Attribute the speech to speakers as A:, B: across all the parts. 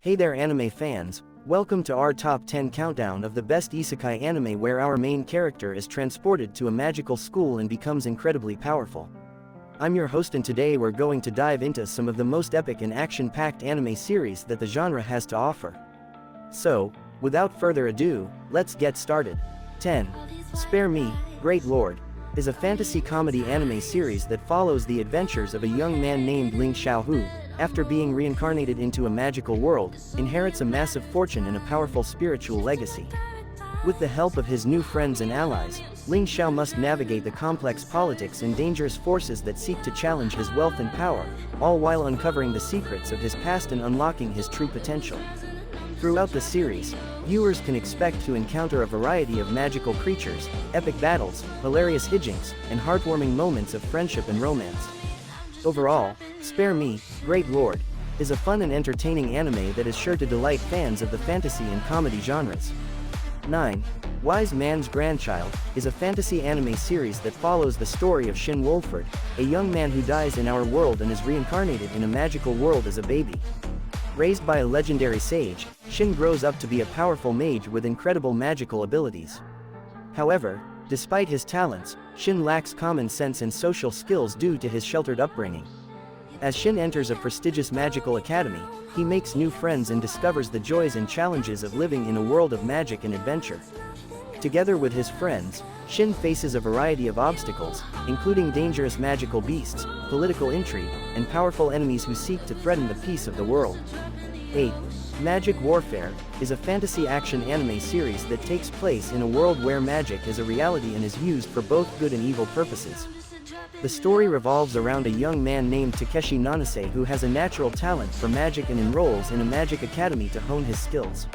A: Hey there anime fans, welcome to our top 10 countdown of the best isekai anime where our main character is transported to a magical school and becomes incredibly powerful. I'm your host and today we're going to dive into some of the most epic and action-packed anime series that the genre has to offer. So, without further ado, let's get started. 10. Spare Me, Great Lord, is a fantasy comedy anime series that follows the adventures of a young man named Ling Xiao who, after being reincarnated into a magical world, inherits a massive fortune and a powerful spiritual legacy. With the help of his new friends and allies, Ling Xiao must navigate the complex politics and dangerous forces that seek to challenge his wealth and power, all while uncovering the secrets of his past and unlocking his true potential. Throughout the series, viewers can expect to encounter a variety of magical creatures, epic battles, hilarious hijinks, and heartwarming moments of friendship and romance. Overall, Spare Me, Great Lord, is a fun and entertaining anime that is sure to delight fans of the fantasy and comedy genres. 9. Wise Man's Grandchild is a fantasy anime series that follows the story of Shin Wolford, a young man who dies in our world and is reincarnated in a magical world as a baby. Raised by a legendary sage, Shin grows up to be a powerful mage with incredible magical abilities. However, despite his talents, Shin lacks common sense and social skills due to his sheltered upbringing. As Shin enters a prestigious magical academy, he makes new friends and discovers the joys and challenges of living in a world of magic and adventure. Together with his friends, Shin faces a variety of obstacles, including dangerous magical beasts, political intrigue, and powerful enemies who seek to threaten the peace of the world. 8. Magic Warfare is a fantasy action anime series that takes place in a world where magic is a reality and is used for both good and evil purposes. The story revolves around a young man named Takeshi Nanase who has a natural talent for magic and enrolls in a magic academy to hone his skills.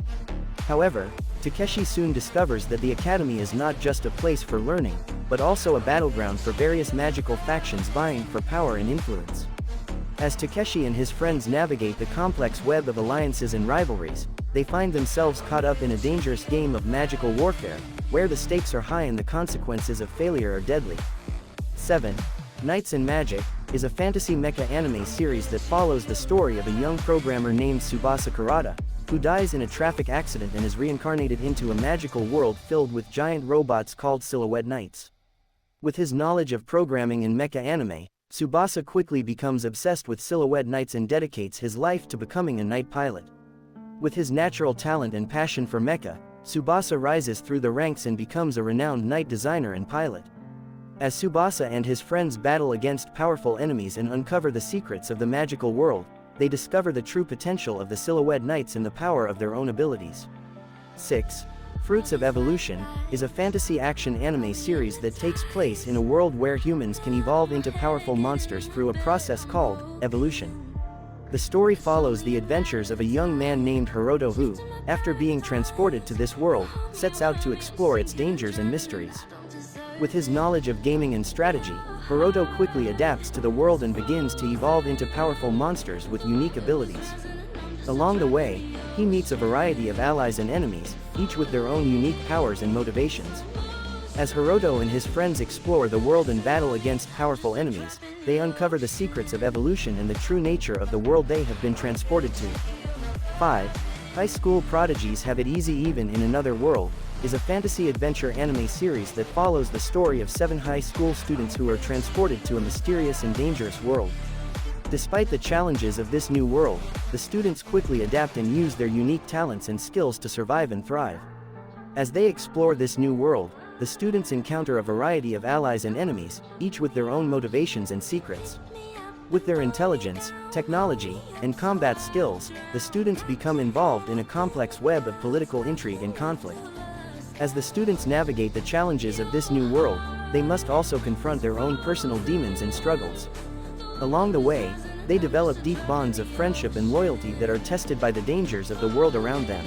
A: However, Takeshi soon discovers that the academy is not just a place for learning, but also a battleground for various magical factions vying for power and influence. As Takeshi and his friends navigate the complex web of alliances and rivalries, they find themselves caught up in a dangerous game of magical warfare, where the stakes are high and the consequences of failure are deadly. 7. Knights and Magic is a fantasy mecha anime series that follows the story of a young programmer named Tsubasa Kurata, who dies in a traffic accident and is reincarnated into a magical world filled with giant robots called Silhouette Knights. With his knowledge of programming in mecha anime, Tsubasa quickly becomes obsessed with Silhouette Knights and dedicates his life to becoming a knight pilot. With his natural talent and passion for mecha, Tsubasa rises through the ranks and becomes a renowned knight designer and pilot. As Tsubasa and his friends battle against powerful enemies and uncover the secrets of the magical world, they discover the true potential of the Silhouette Knights and the power of their own abilities. 6. Fruits of Evolution is a fantasy action anime series that takes place in a world where humans can evolve into powerful monsters through a process called evolution. The story follows the adventures of a young man named Hiroto who, after being transported to this world, sets out to explore its dangers and mysteries. With his knowledge of gaming and strategy, Hiroto quickly adapts to the world and begins to evolve into powerful monsters with unique abilities. Along the way, he meets a variety of allies and enemies, each with their own unique powers and motivations. As Hiroto and his friends explore the world and battle against powerful enemies, they uncover the secrets of evolution and the true nature of the world they have been transported to. 5. High School Prodigies Have It Easy Even in Another World is a fantasy adventure anime series that follows the story of 7 high school students who are transported to a mysterious and dangerous world. Despite the challenges of this new world, the students quickly adapt and use their unique talents and skills to survive and thrive. As they explore this new world, the students encounter a variety of allies and enemies, each with their own motivations and secrets. With their intelligence, technology, and combat skills, the students become involved in a complex web of political intrigue and conflict. As the students navigate the challenges of this new world, they must also confront their own personal demons and struggles. Along the way, they develop deep bonds of friendship and loyalty that are tested by the dangers of the world around them.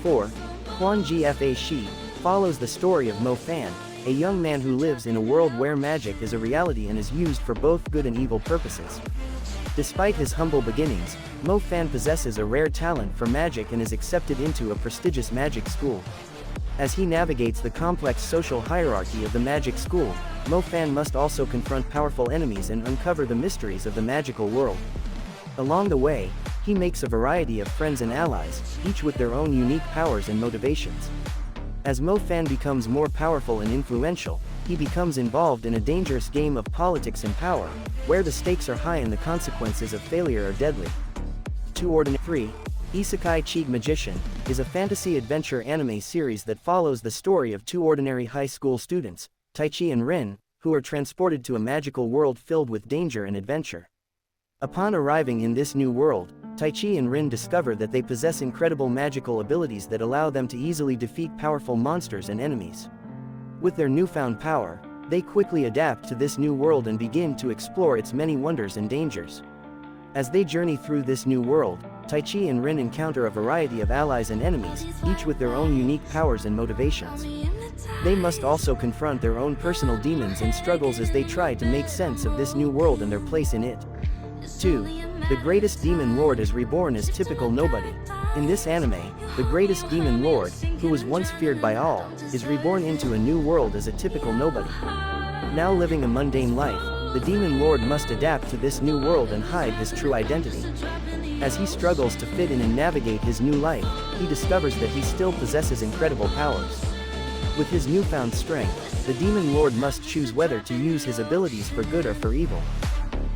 A: 4. Quanzhi fashi follows the story of Mo Fan, a young man who lives in a world where magic is a reality and is used for both good and evil purposes. Despite his humble beginnings, Mo Fan possesses a rare talent for magic and is accepted into a prestigious magic school. As he navigates the complex social hierarchy of the magic school, Mo Fan must also confront powerful enemies and uncover the mysteries of the magical world. Along the way, he makes a variety of friends and allies, each with their own unique powers and motivations. As Mo Fan becomes more powerful and influential, he becomes involved in a dangerous game of politics and power, where the stakes are high and the consequences of failure are deadly. 3. Isekai Cheat Magician is a fantasy adventure anime series that follows the story of two ordinary high school students, Taichi and Rin, who are transported to a magical world filled with danger and adventure. Upon arriving in this new world, Taichi and Rin discover that they possess incredible magical abilities that allow them to easily defeat powerful monsters and enemies. With their newfound power, they quickly adapt to this new world and begin to explore its many wonders and dangers. As they journey through this new world, Taichi and Rin encounter a variety of allies and enemies, each with their own unique powers and motivations. They must also confront their own personal demons and struggles as they try to make sense of this new world and their place in it. 2. The greatest demon lord is reborn as typical nobody. In this anime, the greatest demon lord, who was once feared by all, is reborn into a new world as a typical nobody. Now living a mundane life, the demon lord must adapt to this new world and hide his true identity. As he struggles to fit in and navigate his new life, he discovers that he still possesses incredible powers. With his newfound strength, the demon lord must choose whether to use his abilities for good or for evil.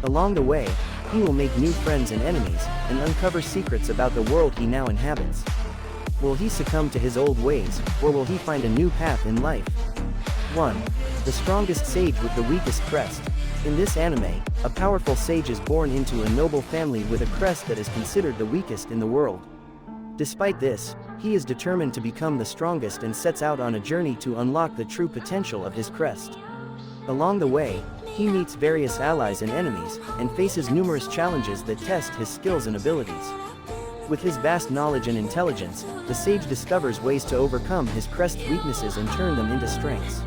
A: Along the way, he will make new friends and enemies, and uncover secrets about the world he now inhabits. Will he succumb to his old ways, or will he find a new path in life? 1. The strongest sage with the weakest crest. In this anime, a powerful sage is born into a noble family with a crest that is considered the weakest in the world. Despite this, he is determined to become the strongest and sets out on a journey to unlock the true potential of his crest. Along the way, he meets various allies and enemies, and faces numerous challenges that test his skills and abilities. With his vast knowledge and intelligence, the sage discovers ways to overcome his crest's weaknesses and turn them into strengths.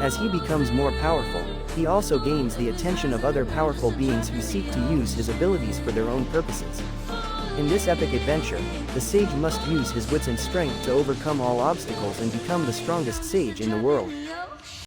A: As he becomes more powerful, he also gains the attention of other powerful beings who seek to use his abilities for their own purposes. In this epic adventure, the sage must use his wits and strength to overcome all obstacles and become the strongest sage in the world.